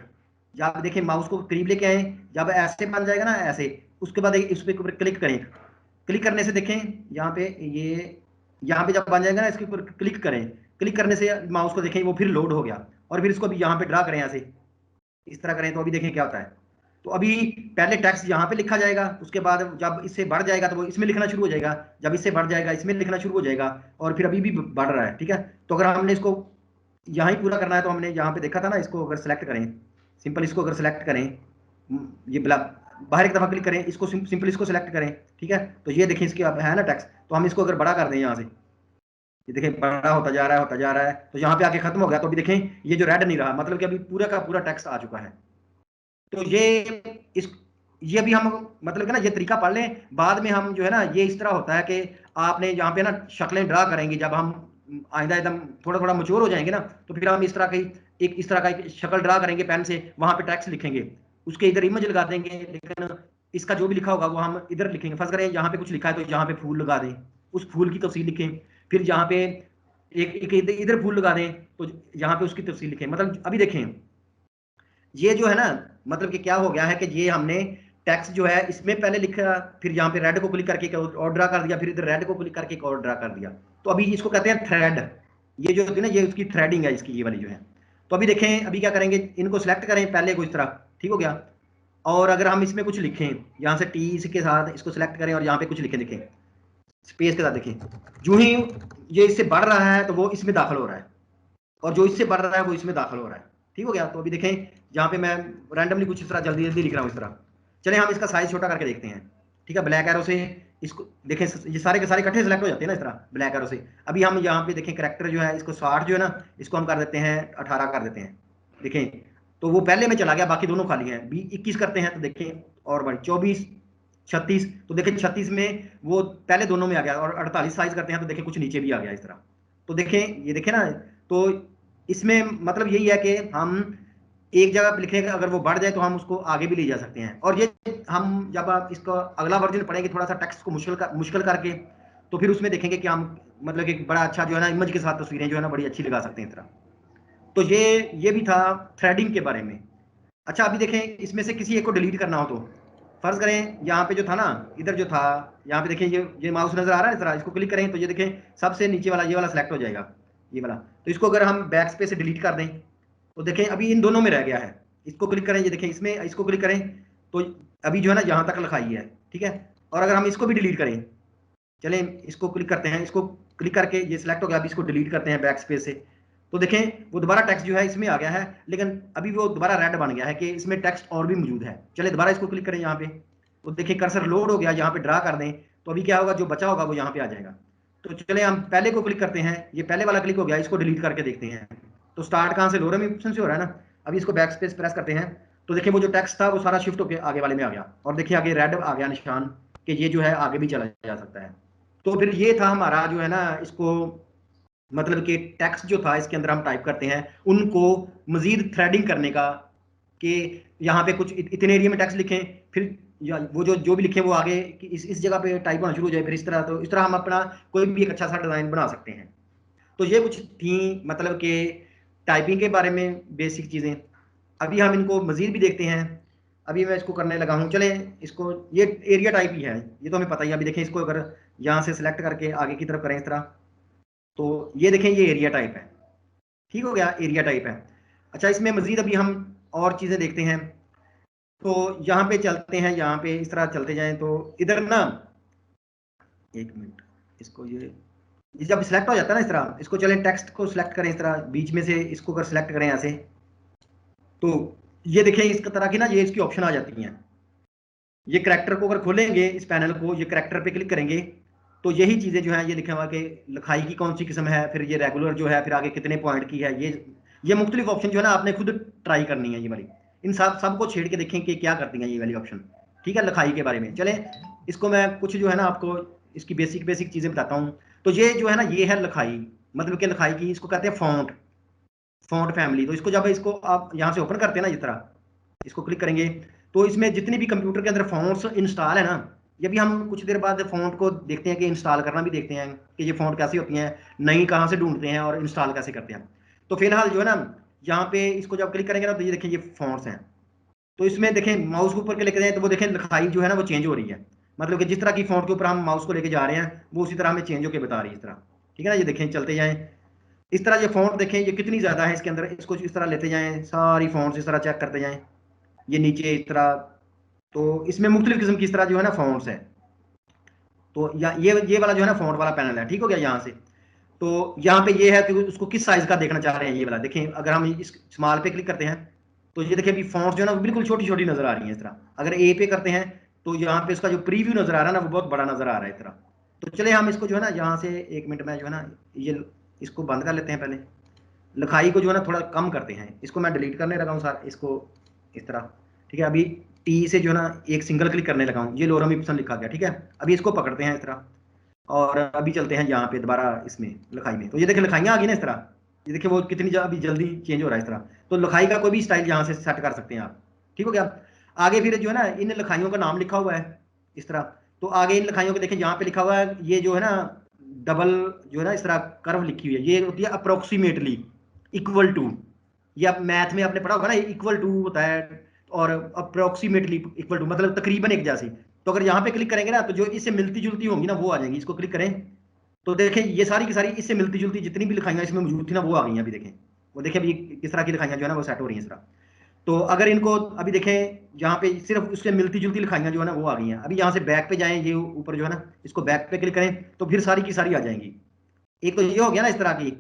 जब देखें माउस को करीब लेके आए, जब ऐसे बन जाएगा ना ऐसे, उसके बाद इस पे ऊपर क्लिक करें। क्लिक करने से देखें यहाँ पे ये, यहाँ पे जब बन जाएगा ना इसके ऊपर क्लिक करें, क्लिक करने से माउस को देखें वो फिर लोड हो गया। और फिर इसको अभी यहाँ पे ड्रा करें ऐसे, इस तरह करें तो अभी देखें क्या होता है। तो अभी पहले टेक्स्ट यहाँ पे लिखा जाएगा, उसके बाद जब इससे बढ़ जाएगा तो वो इसमें लिखना शुरू हो जाएगा, जब इससे बढ़ जाएगा इसमें लिखना शुरू हो जाएगा, और फिर अभी भी बढ़ रहा है, ठीक है। तो अगर हमने इसको यहाँ ही पूरा करना है तो हमने यहाँ पे देखा था ना, इसको अगर सेलेक्ट करें, सिंपल इसको अगर सेलेक्ट करें, ये बाहर एक दफा क्लिक करें, इसको सिंपल इसको सेलेक्ट करें, ठीक है। तो ये देखें इसके है ना टेक्स्ट, तो हम इसको अगर बड़ा कर दें यहाँ से, ये देखें बड़ा होता जा रहा है होता जा रहा है, तो यहाँ पे आके खत्म हो गया। तो अभी देखें ये जो रेड नहीं रहा, मतलब कि अभी पूरा का पूरा टेक्स्ट आ चुका है। तो इस ये भी हम मतलब कि ना ये तरीका पढ़ लें, बाद में हम जो है ना ये इस तरह होता है कि आपने यहाँ पे ना शक्लें ड्रा करेंगे, जब हम आइंदा एकदम थोड़ा थोड़ा मच्योर हो जाएंगे ना, तो फिर हम इस तरह की एक इस तरह का एक शक्ल ड्रा करेंगे पेन से, वहां पे टेक्स्ट लिखेंगे। उसके इधर इमेज लगा देंगे, लेकिन इसका जो भी लिखा होगा वो हम इधर लिखेंगे। फर्ज करें यहाँ पे कुछ लिखा है तो यहाँ पे फूल लगा दें, उस फूल की तफसील लिखें। फिर यहाँ पे एक इधर फूल लगा दें तो यहाँ पे उसकी तफसील लिखें। मतलब अभी देखें ये जो है ना, मतलब कि क्या हो गया है कि ये हमने टेक्स्ट जो है इसमें पहले लिखा, फिर यहाँ पे रेड को क्लिक करके और ड्रा कर दिया, फिर इधर रेड को क्लिक करके एक और ड्रा कर दिया। तो अभी इसको कहते हैं थ्रेड। ये जो होती है ना, ये उसकी थ्रेडिंग है इसकी, ये वाली जो है। तो अभी देखें, अभी क्या करेंगे, इनको सिलेक्ट करें पहले को इस तरह, ठीक हो गया। और अगर हम इसमें कुछ लिखें, यहाँ से टी के साथ इसको सिलेक्ट करें और यहाँ पे कुछ लिखें, देखें स्पेस के साथ, देखें जो ही ये इससे बढ़ रहा है तो वो इसमें दाखिल हो रहा है, और जो इससे बढ़ रहा है वो इसमें दाखिल हो रहा है, ठीक हो गया। तो अभी देखें जहाँ पे मैं रैंडमली कुछ इस तरह जल्दी जल्दी लिख रहा हूँ इस तरह। चले हम इसका साइज छोटा करके देखते हैं, ठीक है। ब्लैक एरो से इसको देखें, ये सारे के सारे इकट्ठे सेलेक्ट हो जाते हैं ना इस तरह ब्लैक एरो से। अभी हम यहाँ पे देखें करेक्टर जो है इसको 60 जो है ना, इसको हम कर देते हैं 18 कर देते हैं, देखें तो वो पहले में चला गया, बाकी दोनों खाली हैं। 21 करते हैं तो देखें और बड़ी 24 36, तो देखें 36 में वो पहले दोनों में आ गया, और 48 साइज करते हैं तो देखें कुछ नीचे भी आ गया इस तरह। तो देखें ये देखें ना, तो इसमें मतलब यही है कि हम एक जगह पे लिखेंगे, अगर वो बढ़ जाए तो हम उसको आगे भी ले जा सकते हैं। और ये हम जब आप इसका अगला वर्जन पढ़ेंगे थोड़ा सा टेक्स्ट को मुश्किल करके, तो फिर उसमें देखेंगे कि हम मतलब कि बड़ा अच्छा जो है ना इमेज के साथ तस्वीरें जो है ना बड़ी अच्छी लगा सकते हैं इस तरह। तो ये भी था थ्रेडिंग के बारे में। अच्छा अभी देखें, इसमें से किसी एक को डिलीट करना हो तो फर्ज करें यहाँ पे जो था ना, इधर जो था, यहाँ पे देखें ये माउस नजर आ रहा है इस तरह, इसको क्लिक करें तो ये देखें सबसे नीचे वाला ये वाला सेलेक्ट हो जाएगा, ये वाला। तो इसको अगर हम बैक स्पेस से डिलीट कर दें तो देखें अभी इन दोनों में रह गया है। इसको क्लिक करें, ये देखें इसमें इसको क्लिक करें तो अभी जो है ना यहाँ तक लिखाई है, ठीक है। और अगर हम इसको भी डिलीट करें, चलें इसको क्लिक करते हैं, इसको क्लिक करके ये सिलेक्ट हो गया, अभी इसको डिलीट करते हैं बैक स्पेस से, तो देखें वो दोबारा टेक्स्ट जो है इसमें आ गया है, लेकिन अभी वो दोबारा रेड बन गया है कि इसमें टेक्स्ट और भी मौजूद है। चले दोबारा इसको क्लिक करें यहाँ पे, तो देखिए कर्सर लोड हो गया, यहाँ पे ड्रा कर दें तो अभी क्या होगा, जो बचा होगा वो यहाँ पे आ जाएगा। तो चले हम पहले को क्लिक करते हैं, ये पहले वाला क्लिक हो गया, इसको डिलीट करके देखते हैं। तो स्टार्ट कहाँ से, लोरम ऑप्शन से हो रहा है ना। अभी इसको बैक स्पेस प्रेस करते हैं तो देखिए वो जो टेक्स्ट था वो सारा शिफ्ट होकर आगे वाले में आ गया, और देखिए आगे रेड आ गया निशान कि ये जो है आगे भी चला जा सकता है। तो फिर ये था हमारा जो है ना, इसको मतलब कि टेक्स्ट जो था इसके अंदर हम टाइप करते हैं, उनको मजीद थ्रेडिंग करने का, कि यहाँ पे कुछ इतने एरिया में टेक्स्ट लिखें, फिर या वो जो भी लिखें वो आगे इस जगह पे टाइप होना शुरू हो जाए, फिर इस तरह। तो इस तरह हम अपना कोई भी एक अच्छा सा डिज़ाइन बना सकते हैं। तो ये कुछ थी मतलब कि टाइपिंग के बारे में बेसिक चीज़ें। अभी हम इनको मजीद भी देखते हैं। अभी मैं इसको करने लगा हूँ, चले इसको, ये एरिया टाइप ही है, ये तो हमें पता ही है। अभी देखें इसको अगर यहाँ से सिलेक्ट करके आगे की तरफ करें इस तरह, तो ये देखें ये एरिया टाइप है, ठीक हो गया, एरिया टाइप है। अच्छा इसमें मजीद अभी हम और चीज़ें देखते हैं। तो यहाँ पे चलते हैं, यहाँ पे इस तरह चलते जाएं तो इधर ना, एक मिनट, इसको ये जब सिलेक्ट हो जाता है ना इस तरह, इसको चलें टेक्स्ट को सिलेक्ट करें इस तरह, बीच में से इसको अगर सिलेक्ट करें ऐसे, तो ये देखें इस तरह की ना ये इसकी ऑप्शन आ जाती हैं। ये करैक्टर को अगर खोलेंगे इस पैनल को, ये करैक्टर पे क्लिक करेंगे तो यही चीज़ें जो है ये लिखा हुआ कि लिखाई की कौन सी किस्म है, फिर ये रेगुलर जो है, फिर आगे कितने पॉइंट की है, ये मुख्तलिफ ऑप्शन जो है ना आपने खुद ट्राई करनी है। ये वाली इन सबको छेड़ के देखें कि क्या करती हैं ये वाली ऑप्शन, ठीक है, लिखाई के बारे में। चलें इसको मैं कुछ जो है ना आपको इसकी बेसिक चीज़ें बताता हूँ। तो ये जो है ना ये है लिखाई, मतलब कि लिखाई की इसको कहते हैं फॉन्ट फैमिली। तो इसको जब इसको आप यहाँ से ओपन करते हैं ना इस तरह, इसको क्लिक करेंगे तो इसमें जितनी भी कंप्यूटर के अंदर फॉन्ट्स इंस्टॉल है ना, ये भी हम कुछ देर बाद फॉन्ट को देखते हैं कि इंस्टॉल करना भी देखते हैं कि ये फॉन्ट कैसी होती हैं, नई कहाँ से ढूंढते हैं और इंस्टॉल कैसे करते हैं। तो फिलहाल जो है ना यहाँ पे इसको जब क्लिक करेंगे ना तो ये देखें ये फॉन्ट्स हैं। तो इसमें देखें माउस के ऊपर के लेके जाएं तो वो देखें लिखाई जो है ना वो चेंज हो रही है, मतलब कि जिस तरह की फॉन्ट के ऊपर हम माउस को लेके जा रहे हैं वो उसी तरह हमें चेंज होकर बता रही है इस तरह, ठीक है ना। ये देखें चलते जाएं इस तरह, ये फॉन्ट देखें ये कितनी ज़्यादा है इसके अंदर, इसको इस तरह लेते जाएं, सारी फॉन्ट्स इस तरह चेक करते जाएं, ये नीचे इस तरह। तो इसमें मुख्तलिफ किस्म की इस तरह जो है ना फॉन्ट्स है। तो ये वाला जो है ना फॉन्ट वाला पैनल है, ठीक हो गया यहाँ से। तो यहाँ पे ये है कि उसको किस साइज का देखना चाह रहे हैं, ये वाला देखें। अगर हम इस स्मॉल पे क्लिक करते हैं तो ये देखिए अभी फॉन्ट्स जो है ना बिल्कुल छोटी छोटी नजर आ रही है इस तरह। अगर ए पे करते हैं तो यहाँ पे उसका जो प्रीव्यू नजर आ रहा है ना वो बहुत बड़ा नजर आ रहा है इस तरह। तो चले हम इसको जो है ना यहाँ से, एक मिनट में जो है ना ये इसको बंद कर लेते हैं, पहले लिखाई को जो है ना थोड़ा कम करते हैं, इसको मैं डिलीट करने लगा हूँ सर, इसको इस तरह, ठीक है। अभी टी से जो है ना एक सिंगल क्लिक करने लगा हूँ, ये लोरम ऑप्शन लिखा गया, ठीक है। अभी इसको पकड़ते हैं इस तरह और अभी चलते हैं यहाँ पे दोबारा इसमें लिखाई में। तो ये देखिए लिखाइयाँ आ गई ना इस तरह, ये देखिए वो कितनी अभी जल्दी चेंज हो रहा है इस तरह। तो लिखाई का कोई भी स्टाइल यहाँ से सेट कर सकते हैं आप, ठीक हो गया। आगे फिर जो है ना इन लिखाइयों का नाम लिखा हुआ है इस तरह। तो आगे इन लिखाइयों को देखें, यहाँ पे लिखा हुआ है ये जो है ना डबल जो है ना इस तरह कर्व लिखी हुई है, ये होती है अप्रोक्सीमेटली इक्वल टू। ये आप मैथ में आपने पढ़ा होगा ना, इक्वल टू होता है और अप्रोक्सीमेटली इक्वल टू मतलब तकरीबन एक जैसी। तो अगर यहाँ पे क्लिक करेंगे ना तो जो इससे मिलती जुलती होंगी ना वो आ जाएंगी। इसको क्लिक करें तो देखें ये सारी की सारी इससे मिलती जुलती जितनी भी लिखाइयाँ इसमें मौजूद थी ना वो आ गई हैं। अभी देखें, वो देखें अभी किस तरह की लिखाइयाँ जो है ना वो सेट हो रही हैं इस तरह। तो अगर इनको अभी देखें जहाँ पे सिर्फ उससे मिलती जुलती लिखाइयाँ जो है ना वो आ गई हैं। अभी यहाँ से बैक पे जाएं, ये ऊपर जो है ना इसको बैक पे क्लिक करें तो फिर सारी की सारी आ जाएंगी। एक तो ये हो गया ना इस तरह की।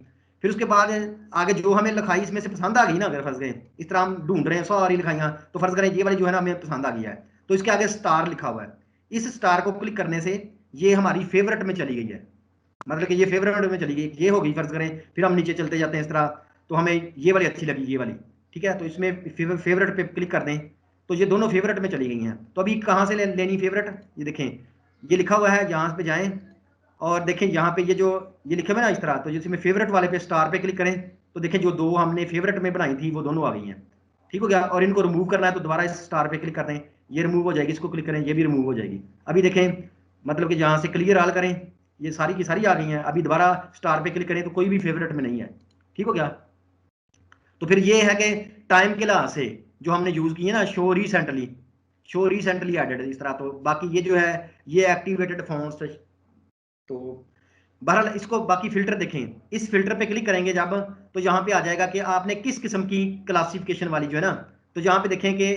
फिर उसके बाद आगे जो हमें लिखाई इसमें से पसंद आ गई ना, अगर फर्ज करें इस तरह हम ढूंढ रहे हैं सारी लिखाइयाँ, तो फर्ज करें ये वाली जो है ना हमें पसंद आ गई है, तो इसके आगे स्टार लिखा हुआ है। इस स्टार को क्लिक करने से ये हमारी फेवरेट में चली गई है, मतलब कि ये फेवरेट में चली गई, ये हो गई फर्ज करें। फिर हम नीचे चलते जाते हैं इस तरह, तो हमें ये वाली अच्छी लगी, ये वाली, ठीक है, तो इसमें फेवरेट पे क्लिक कर दें तो ये दोनों फेवरेट में चली गई हैं। तो अभी कहाँ से लेनी फेवरेट, ये देखें ये लिखा हुआ है, यहाँ पे जाएं और देखें यहाँ पे ये जो ये लिखे हुए ना इस तरह, तो जिसमें फेवरेट वाले पे स्टार पे क्लिक करें तो देखें जो दो हमने फेवरेट में बनाई थी वो दोनों आ गई हैं। ठीक हो गया। और इनको रिमूव करना है तो दोबारा इस स्टार पे क्लिक कर दें, ये रिमूव हो जाएगी, इसको क्लिक करें ये भी रिमूव हो जाएगी। अभी देखें मतलब कि जहाँ से क्लियर आल करें ये सारी की सारी आ गई हैं। अभी दोबारा स्टार पे क्लिक करें तो कोई भी फेवरेट में नहीं है। ठीक हो गया। तो फिर ये है कि टाइम के लिहाज से जो हमने यूज किए ना शो रिसेंटली एडेड इस तरह। तो बाकी ये जो है ये एक्टिवेटेड फॉन्ट्स। तो बहरहाल इसको बाकी फिल्टर देखें, इस फिल्टर पे क्लिक करेंगे जब तो यहाँ पे आ जाएगा कि आपने किस किस्म की क्लासिफिकेशन वाली जो है ना, तो यहाँ पे देखें कि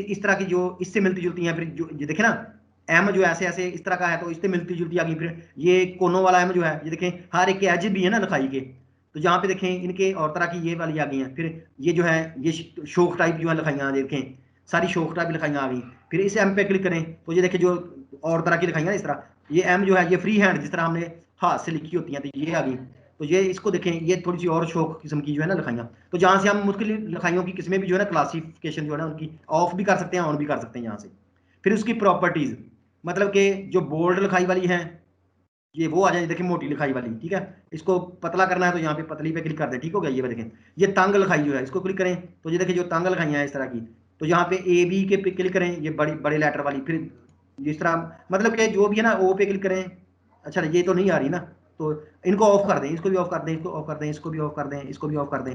इस तरह की जो इससे मिलती जुलती हैं, फिर जो ये देखें ना एम जो ऐसे ऐसे इस तरह का है तो इससे मिलती जुलती आ गई। फिर ये कोनों वाला एम जो है ये देखें हर एक के एज भी है ना लिखाई के, तो जहाँ पे देखें इनके और तरह की ये वाली आ गई हैं। फिर ये जो है ये शोक टाइप जो है लिखाइयाँ देखें सारी शोक टाइप लिखाइयाँ आ गई। फिर इस एम पे क्लिक करें तो ये देखें जो और तरह की लिखाइयाँ इस तरह, ये एम जो है ये फ्री हैंड जिस तरह हमने हाथ से लिखी होती हैं तो ये आ गई। तो ये इसको देखें ये थोड़ी सी और शौक किस्म की जो है ना लिखाइयाँ, तो जहाँ से हम मुख्तलिफ लिखाइयों की किस्में भी जो है ना क्लासिफिकेशन जो है ना उनकी ऑफ भी कर सकते हैं ऑन भी कर सकते हैं यहाँ से। फिर उसकी प्रॉपर्टीज मतलब कि जो बोल्ड लिखाई वाली है ये वो आ जाए, देखिए मोटी लिखाई वाली, ठीक है, इसको पतला करना है तो यहाँ पे पतली पे क्लिक कर दें। ठीक हो गया। ये देखें ये तंग लिखाई जो है इसको क्लिक करें तो ये देखिए जो तंग लिखाइयाँ हैं इस तरह की, तो यहाँ पे ए बी के पे क्लिक करें ये बड़ी बड़े लेटर वाली। फिर जिस तरह मतलब कि जो भी है ना ओ पे क्लिक करें। अच्छा ये तो नहीं आ रही ना, तो इनको ऑफ कर दें, इसको भी ऑफ कर दें, इसको ऑफ कर दें, इसको भी ऑफ कर दें, इसको भी ऑफ कर दें।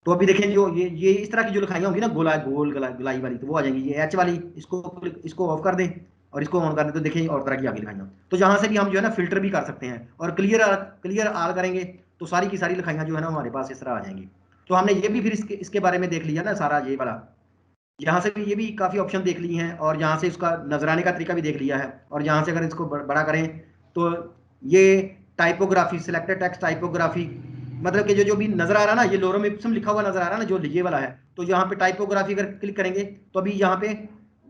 तो अभी देखें जो ये इस तरह की जो लिखाइयाँ होंगी ना गोल गलाई वाली तो वो आ जाएंगी। ये एच वाली इसको ऑफ कर दें और इसको ऑन कर दें तो देखिए और तरह की आगे लिखाइयाँ। तो जहाँ से भी हम जो है ना फिल्टर भी कर सकते हैं और क्लियर आल करेंगे तो सारी की सारी लिखाइयाँ जो है ना हमारे पास इस तरह आ जाएंगी। तो हमने ये भी फिर इसके बारे में देख लिया ना सारा ये वाला, यहाँ से भी ये भी काफ़ी ऑप्शन देख लिए हैं और यहाँ से इसका नजराने का तरीका भी देख लिया है। और यहाँ से अगर इसको बड़ा करें तो ये टाइपोग्राफी सिलेक्टेड टेक्स्ट टाइपोग्राफी मतलब कि जो भी नजर आ रहा है ना ये लोरम इप्सम लिखा हुआ नजर आ रहा है ना जो ये वाला है, तो यहाँ पे टाइपोग्राफी अगर क्लिक करेंगे तो अभी यहाँ पे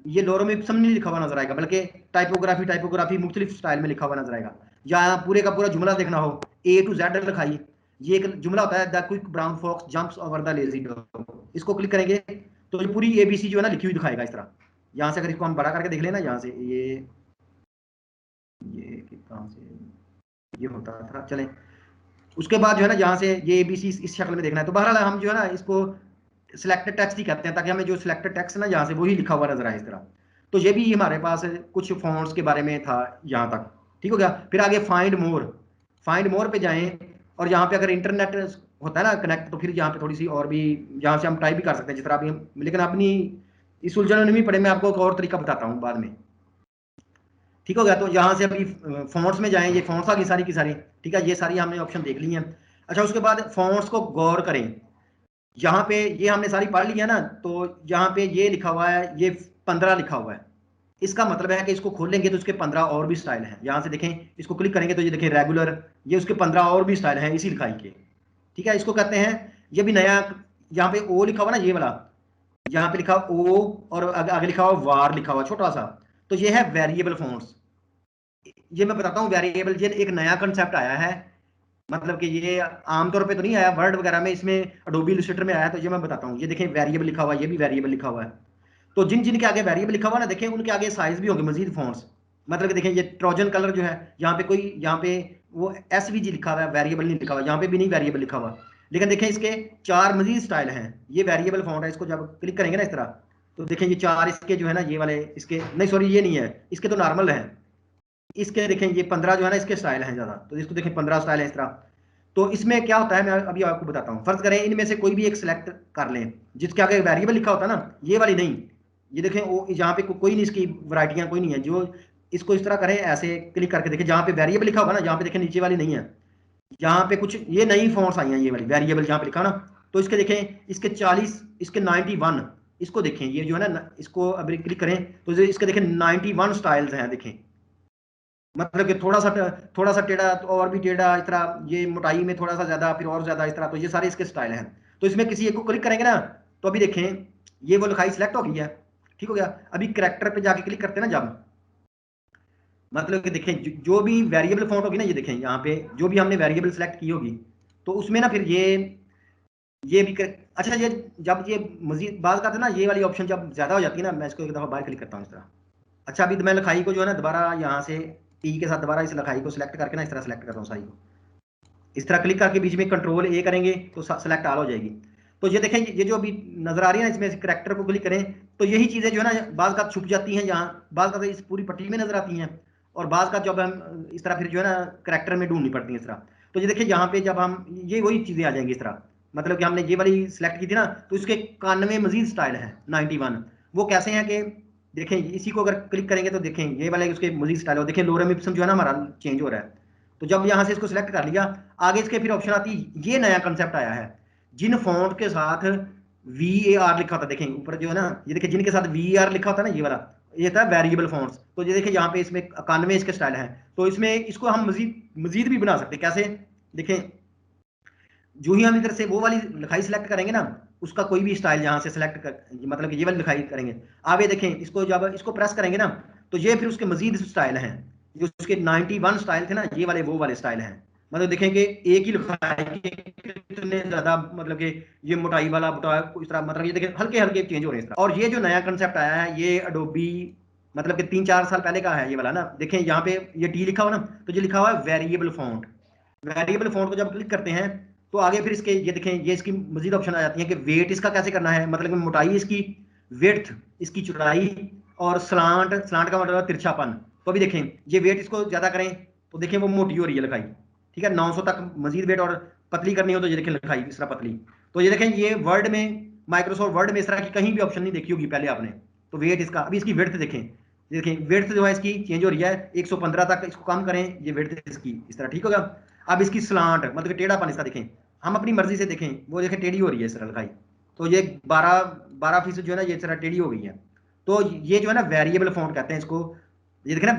ये लोरम इप्सम नहीं लिखा हुआ नजर आएगा बल्कि टाइपोग्राफी मुख्तलिफ स्टाइल में लिखा हुआ नजर आएगा। या पूरे का पूरा जुमला देखना हो A to Z लिखाई, ये एक जुमला होता है the quick brown fox jumps over the lazy dog, इसको क्लिक करेंगे तो ये पूरी एबीसी जो है ना लिखी हुई दिखाएगा इस तरह। यहाँ से अगर इसको हम बड़ा करके देख लेना यहाँ से ये कहाँ से ये होता था चलें, उसके बाद जो है ना यहाँ से ये एबीसी इस शक्ल में देखना है। तो बहरहाल हम जो है ना इसको सिलेक्टेड टेक्स्ट ही कहते हैं ताकि हमें जो सिलेक्टेड टेक्स्ट ना यहाँ से वही लिखा हुआ नजर आए इस तरह। तो ये भी हमारे पास कुछ फॉन्ट्स के बारे में था यहाँ तक। ठीक हो गया। फिर आगे फाइंड मोर पे जाएं और यहाँ पे अगर इंटरनेट होता है ना कनेक्ट तो फिर यहाँ पे थोड़ी सी और भी यहाँ से हम टाइप भी कर सकते हैं जिस तरह अभी हम, लेकिन अपनी इस उलझन में नहीं पड़े, मैं आपको एक और तरीका बताता हूँ बाद में। ठीक हो गया। तो यहाँ से अभी फॉन्ट्स में जाएं, ये फॉन्ट्स आ गई सारी की सारी, ठीक है, ये सारी हमने ऑप्शन देख ली हैं। अच्छा उसके बाद फॉन्ट्स को गौर करें, यहाँ पे ये हमने सारी पढ़ ली है ना, तो यहाँ पे ये लिखा हुआ है ये 15 लिखा हुआ है, इसका मतलब है कि इसको खोलेंगे तो इसके 15 और भी स्टाइल हैं। यहाँ से देखें इसको क्लिक करेंगे तो ये देखें रेगुलर, ये उसके 15 और भी स्टाइल हैं इसी लिखाई के। ठीक है, इसको कहते हैं ये भी नया, यहाँ पे ओ लिखा हुआ ना ये वाला, यहाँ पे लिखा ओ और आगे लिखा हुआ वार लिखा हुआ छोटा सा, तो ये है वेरिएबल फॉन्ट्स। ये मैं बताता हूँ वेरिएबल ये एक नया कंसेप्ट आया है, मतलब कि ये आमतौर पे तो नहीं आया वर्ड वगैरह में, इसमें अडोबी इलस्ट्रेटर में आया, तो ये मैं बताता हूँ। ये देखें वेरिएबल लिखा हुआ है, ये भी वेरिएबल लिखा हुआ है। तो जिन जिन के आगे वेरिएबल लिखा हुआ ना देखें उनके आगे साइज भी होंगे मजीद फॉन्ट्स, मतलब कि देखें ये ट्रोजन कलर जो है यहाँ पे कोई यहाँ पे वो SVG लिखा हुआ है, वेरिएबल नहीं लिखा हुआ, यहाँ पे भी नहीं वेरिएबल लिखा हुआ, लेकिन देखें इसके 4 मजीद स्टाइल हैं। ये वेरिएबल फॉन्ट है, इसको जब क्लिक करेंगे ना इस तरह तो देखें ये 4 इसके जो है ना ये वाले इसके, नहीं सॉरी ये नहीं है, इसके तो नॉर्मल है। इसके देखें ये 15 जो है ना इसके स्टाइल हैं ज़्यादा, तो इसको देखें 15 स्टाइल है इस तरह। तो इसमें क्या होता है मैं अभी आपको बताता हूँ। फर्ज करें इनमें से कोई भी एक सिलेक्ट कर लें जिसके आगे वेरिएबल लिखा होता है ना, ये वाली नहीं, ये देखें वो यहाँ पे कोई नहीं, इसकी वराइटियाँ कोई नहीं है। जो इसको इस तरह करें, ऐसे क्लिक करके देखें जहाँ पे वेरिएबल लिखा होगा ना, जहाँ पे देखें नीचे वाली नहीं है, यहाँ पे कुछ ये नई फॉन्ट्स आई हैं, ये वाली वेरिएबल जहाँ पे लिखा ना, तो इसके देखें इसके 40, इसके 91, इसको देखें ये जो है ना, इसको अभी क्लिक करें तो इसके देखें 91 स्टाइल्स हैं देखें। मतलब कि थोड़ा सा टेढ़ा तो और भी टेढ़ा, इस तरह ये मोटाई में थोड़ा सा ज्यादा, फिर और ज्यादा, इस तरह। तो ये सारे इसके स्टाइल हैं। तो इसमें किसी एक को क्लिक करेंगे ना, तो अभी देखें ये वो लिखाई सिलेक्ट हो गई है, ठीक हो गया। अभी करेक्टर पे जाके क्लिक करते हैं ना जब, मतलब कि देखें जो भी वेरिएबल फॉन्ट होगी ना, ये देखें यहाँ पे जो भी हमने वेरिएबल सेलेक्ट की होगी, तो उसमें ना फिर ये भी अच्छा ये जब ये मजीद बात करते हैं ना, ये वाली ऑप्शन जब ज्यादा हो जाती है ना, मैं इसको एक दफा बाहर क्लिक करता हूँ इस तरह। अच्छा अभी तो मैं लिखाई को जो है ना दोबारा यहाँ से टी के साथ दोबारा इस लिखाई को सिलेक्ट करके ना इस तरह सेलेक्ट करता हूँ सारी को, इस तरह क्लिक करके बीच में कंट्रोल ए करेंगे तो सेलेक्ट ऑल हो जाएगी। तो ये देखें ये जो अभी नजर आ रही है ना, इसमें करेक्टर को क्लिक करें तो यही चीजें जो है ना बाज का छुप जाती हैं, यहाँ बाज का इस पूरी पट्टी में नजर आती हैं, और बाज का जब हम इस तरह फिर जो है ना करेक्टर में ढूंढनी पड़ती है इस तरह। तो ये देखिए यहाँ पे जब हम ये वही चीजें आ जाएंगी इस तरह, मतलब कि हमने ये वाली सिलेक्ट की थी ना, तो इसके 91 मजीद स्टाइल है 91। वो कैसे हैं कि देखें इसी को अगर क्लिक करेंगे तो देखें ये वाले उसके मजीद स्टाइल हो, देखें लोरम इप्सम जो है ना हमारा चेंज हो रहा है। तो जब यहाँ से इसको सिलेक्ट कर लिया, आगे इसके फिर ऑप्शन आती है, ये नया कंसेप्ट आया है, जिन फॉन्ट के साथ VAR लिखा होता है, देखें ऊपर जो है ना, ये देखिए जिनके साथ VAR लिखा होता है ना, ये वाला ये था वेरिएबल फॉन्ट्स। तो ये देखिए यहाँ पे इसमें 91 इसके स्टाइल हैं। तो इसमें इसको हम मजीद भी बना सकते हैं। कैसे देखें, जो ही हम इधर से वो वाली लिखाई सिलेक्ट करेंगे ना, उसका कोई भी स्टाइल यहाँ से सिलेक्ट कर, मतलब कि ये वाली लिखाई करेंगे, आगे देखें इसको जब इसको प्रेस करेंगे ना, तो ये फिर उसके मजीद स्टाइल हैं, जो उसके 91 स्टाइल थे ना, ये वाले वो वाले स्टाइल हैं। मतलब देखें कि एक ही लिखाई के कितने ज्यादा, मतलब कि ये मोटाई वाला बुटा इस तरह, मतलब ये देखें हल्के हल्के चेंज हो रहे हैं इस तरह। और ये जो नया कंसेप्ट आया है ये अडोबी मतलब कि 3-4 साल पहले का है ये वाला ना। देखें यहाँ पे ये टी लिखा हुआ ना, तो ये लिखा हुआ है वेरिएबल फॉन्ट। वेरिएबल फॉन्ट को जब क्लिक करते हैं तो आगे फिर इसके ये देखें ये इसकी मजीद ऑप्शन आ जाती है कि वेट इसका कैसे करना है, मतलब कि मोटाई इसकी, विड्थ इसकी, चौड़ाई, और स्लांट, स्लांट का मतलब तिरछापन। तो अभी देखें ये वेट इसको ज्यादा करें तो देखें वो मोटी हो रही है लिखाई, ठीक है 900 तक मजीद वेट, और पतली करनी हो तो ये देखें लिखाई इस तरह पतली। तो ये देखें ये वर्ड में, माइक्रोसॉफ्ट वर्ड में इस तरह की कहीं भी ऑप्शन नहीं देखी होगी पहले आपने। तो वेट इसका, अभी इसकी विड्थ देखें, देखें विड्थ जो है इसकी चेंज हो रही है 115 तक, इसको कम करें ये विड्थ इसकी इस तरह, ठीक होगा। अब इसकी स्लांट मतलब कि टेढ़ापन इसका देखें, हम अपनी मर्जी से देखें, वो देखें टेढ़ी हो रही है इस तरह लिखाई। तो ये 12% जो है ना ये इस तरह टेढ़ी हो गई है। तो ये जो है ना वेरिएबल फॉन्ट कहते हैं इसको, ये देखें ना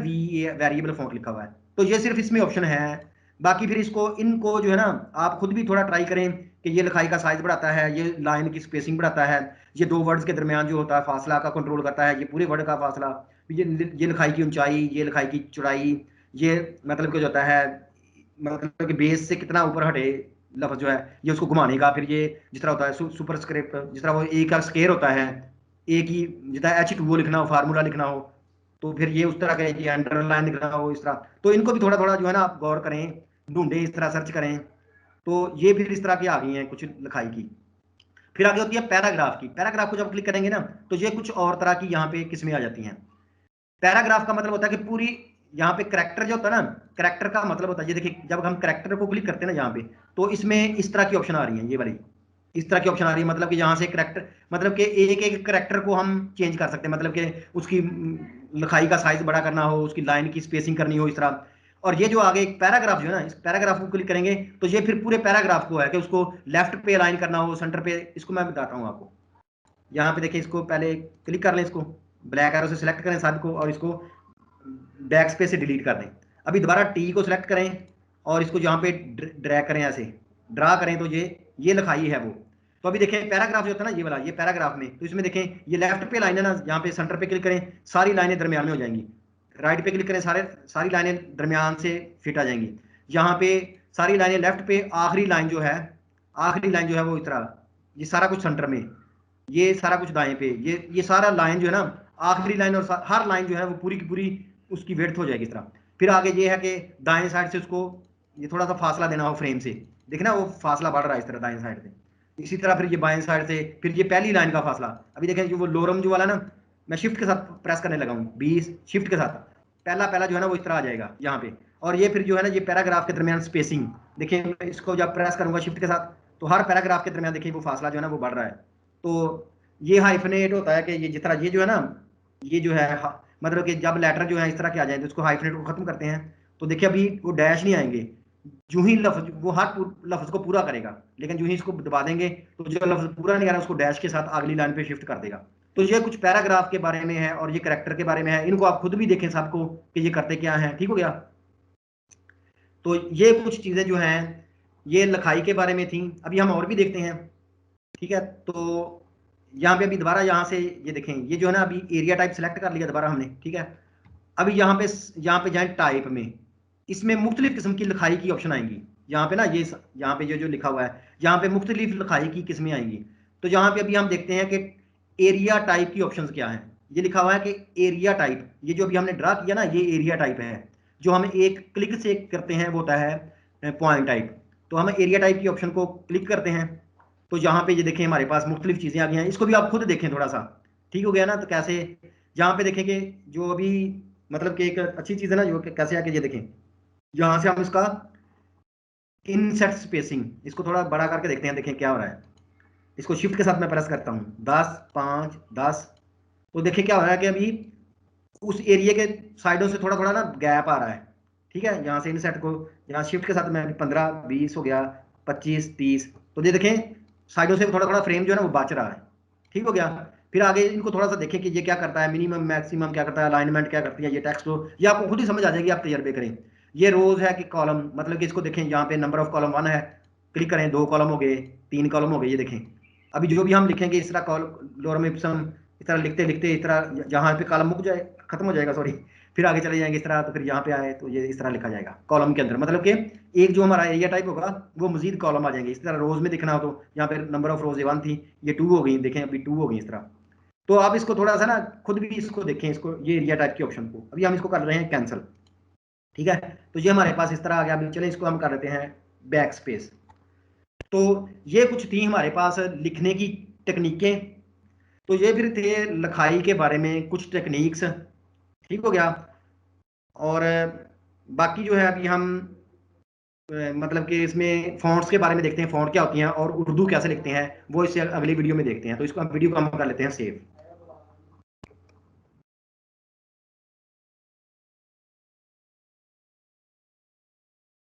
वेरिएबल फॉन्ट लिखा हुआ है। तो ये सिर्फ इसमें ऑप्शन है, बाकी फिर इसको इनको जो है ना आप खुद भी थोड़ा ट्राई करें कि ये लिखाई का साइज बढ़ाता है, ये लाइन की स्पेसिंग बढ़ाता है, ये दो वर्ड्स के दरमियान जो होता है फासला का कंट्रोल करता है, ये पूरे वर्ड का फासला, ये लिखाई की ऊंचाई, ये लिखाई की चौड़ाई, ये मतलब कि जो होता है मतलब कि बेस से कितना ऊपर हटे लफ्ज जो है, ये उसको घुमाने का। फिर ये जिस तरह होता है सुपर स्क्रिप्ट, जिस तरह वो ए का स्केयर होता है, ए की जितना H2O लिखना हो, फार्मूला लिखना हो, तो फिर ये उस तरह का ये अंडरलाइन लिखना हो इस तरह। तो इनको भी थोड़ा थोड़ा जो है ना आप गौर करें, ढूंढें, इस तरह सर्च करें। तो ये फिर इस तरह की आ गई हैं कुछ लिखाई की। फिर आगे होती है पैराग्राफ की। पैराग्राफ को जब क्लिक करेंगे ना तो ये कुछ और तरह की यहाँ पे किस्में आ जाती हैं। पैराग्राफ का मतलब होता है कि पूरी, यहाँ पे करेक्टर जो होता है ना, करेक्टर का मतलब होता है, ये देखिए जब हम करेक्टर को क्लिक करते हैं ना यहाँ पे, तो इसमें इस तरह की ऑप्शन आ रही है, ये वाली इस तरह की ऑप्शन आ रही है। मतलब कि यहाँ से करेक्टर, मतलब कि एक एक करेक्टर को हम चेंज कर सकते हैं, मतलब कि उसकी लिखाई का साइज बड़ा करना हो, उसकी लाइन की स्पेसिंग करनी हो इस तरह। और ये जो आगे एक पैराग्राफ जो है ना, इस पैराग्राफ को क्लिक करेंगे तो ये फिर पूरे पैराग्राफ को है कि उसको लेफ्ट पे अलाइन करना हो, सेंटर पे, इसको मैं बताता हूँ आपको। यहाँ पे देखिए इसको पहले क्लिक कर लें, इसको ब्लैक एरो से सिलेक्ट करें सब को, और इसको बैक स्पेस से डिलीट कर दें। अभी दोबारा टी को सिलेक्ट करें और इसको यहाँ पे ड्रैग करें, ऐसे ड्रा करें, तो ये लिखाई है वो। तो अभी देखें पैराग्राफ जो होता है ना ये वाला, ये पैराग्राफ में, तो इसमें देखें ये लेफ्ट पे लाइन है ना, यहाँ पे सेंटर पे क्लिक करें, सारी लाइनें दरमियान में हो जाएंगी। राइट पे क्लिक करें, सारी लाइनें दरमियान से फिट आ जाएंगी। यहाँ पे सारी लाइनें लेफ्ट पे, आखिरी लाइन जो है, आखिरी लाइन जो है वो इस तरह, ये सारा कुछ सेंटर में, ये सारा कुछ दाएं पे, ये सारा लाइन जो है ना, आखिरी लाइन और हर लाइन जो है वो पूरी की पूरी उसकी विड्थ हो जाएगी इस तरह। फिर आगे ये है कि दाएं साइड से उसको ये थोड़ा सा फासला देना हो फ्रेम से, देखना वो फासला बढ़ रहा है इस तरह दाएं साइड से, इसी तरह फिर ये बाएं साइड से फिर ये पहली लाइन का फासला, अभी देखें जो वो लोरम जो वाला ना, मैं शिफ्ट के साथ प्रेस करने लगा हूँ 20 शिफ्ट के साथ, पहला पहला जो है ना वो इस तरह आ जाएगा यहाँ पे। और ये फिर जो है ना ये पैराग्राफ के दरमियान स्पेसिंग, देखिए इसको जब प्रेस करूंगा शिफ्ट के साथ तो हर पैराग्राफ के दरमियान देखिए वो फासला जो है ना वो बढ़ रहा है। तो ये हाइफनेट होता है कि ये जिस तरह ये जो है ना ये जो है मतलब कि जब लेटर जो है इस तरह के आ जाए तो उसको हाइफनेट को खत्म करते हैं, तो देखिए अभी वो डैश नहीं आएंगे, जो ही लफ्ज वो हर लफ्ज को पूरा करेगा, लेकिन जो ही इसको दबा देंगे तो जो लफ्ज पूरा नहीं आ रहा उसको डैश के साथ अगली लाइन पे शिफ्ट कर देगा। तो ये कुछ पैराग्राफ के बारे में है और ये करेक्टर के बारे में है, इनको आप खुद भी देखें सबको कि ये करते क्या है, ठीक हो गया। तो ये कुछ चीजें जो हैं ये लिखाई के बारे में थी, अभी हम और भी देखते हैं, ठीक है। तो यहाँ पे अभी दोबारा यहाँ से ये देखें, ये जो है ना अभी एरिया टाइप सेलेक्ट कर लिया दोबारा हमने, ठीक है। अभी यहाँ पे जाए टाइप में, इसमें मुख्तलिफ किस्म की लिखाई की ऑप्शन आएंगी, यहाँ पे ना ये यहाँ पे जो लिखा हुआ है यहाँ पे मुख्तलिफ लिखाई की किस्में आएंगी। तो यहाँ पे अभी हम देखते हैं कि एरिया टाइप की ऑप्शंस क्या है, ये लिखा हुआ है कि एरिया टाइप, ये जो अभी हमने ड्रा किया ना ये एरिया टाइप है, जो हम एक क्लिक से करते हैं वो होता है पॉइंट टाइप। तो हम एरिया टाइप की ऑप्शन को क्लिक करते हैं तो यहाँ पे ये देखें हमारे पास मुख्तलिफ चीज़ें आ गई हैं, इसको भी आप खुद देखें थोड़ा सा, ठीक हो गया ना। तो कैसे यहाँ पे देखें कि जो अभी मतलब कि एक अच्छी चीज़ है ना जो कैसे आके ये देखें, यहाँ से हम इसका इनसेट स्पेसिंग इसको थोड़ा बड़ा करके देखते हैं, देखें क्या हो रहा है। इसको शिफ्ट के साथ मैं प्रेस करता हूँ 10 5 10, तो देखिए क्या हो रहा है कि अभी उस एरिया के साइडों से थोड़ा थोड़ा ना गैप आ रहा है, ठीक है। यहाँ से इनसेट को यहाँ शिफ्ट के साथ मैं 15 20 हो गया 25 30, तो ये देखें साइडों से थोड़ा थोड़ा फ्रेम जो है ना वो बच रहा है, ठीक हो गया। फिर आगे इनको थोड़ा सा देखें कि ये क्या करता है, मिनिमम मैक्सिमम क्या करता है, अलाइनमेंट क्या करती है, ये टेक्स्ट हो, ये आपको खुद ही समझ आ जाएगी, आप तजर्बे करें। ये रोज है कि कॉलम, मतलब कि इसको देखें यहाँ पे नंबर ऑफ कॉलम 1 है, क्लिक करें 2 कॉलम हो गए 3 कॉलम हो गए, ये देखें अभी जो भी हम लिखेंगे इस तरह लॉरम इप्सम इस तरह लिखते लिखते इस तरह जहाँ पे कॉलम मुक जाए खत्म हो जाएगा, सॉरी, फिर आगे चले जाएंगे इस तरह, तो फिर यहाँ पे आए तो ये इस तरह लिखा जाएगा कॉलम के अंदर, मतलब कि एक जो हमारा एरिया टाइप होगा वो मजीद कॉलम आ जाएंगे। इस तरह रोज में दिखना हो तो यहाँ पे नंबर ऑफ रोज 1 थी, ये 2 हो गई, देखें अभी 2 हो गई इस तरह। तो आप इसको थोड़ा सा ना खुद भी इसको देखें, इसको ये एरिया टाइप की ऑप्शन को अभी हम इसको कर रहे हैं कैंसिल, ठीक है। तो ये हमारे पास इस तरह आ गया। अभी चले इसको हम कर लेते हैं बैक स्पेस। तो ये कुछ थी हमारे पास लिखने की टेक्निकें, तो ये फिर थे लिखाई के बारे में कुछ टेक्निक्स, ठीक हो गया। और बाकी जो है अभी हम मतलब कि इसमें फ़ॉन्ट्स के बारे में देखते हैं, फ़ॉन्ट क्या होती हैं और उर्दू कैसे लिखते हैं, वो इससे अगली वीडियो में देखते हैं। तो इसको हम वीडियो को हम कर लेते हैं सेव।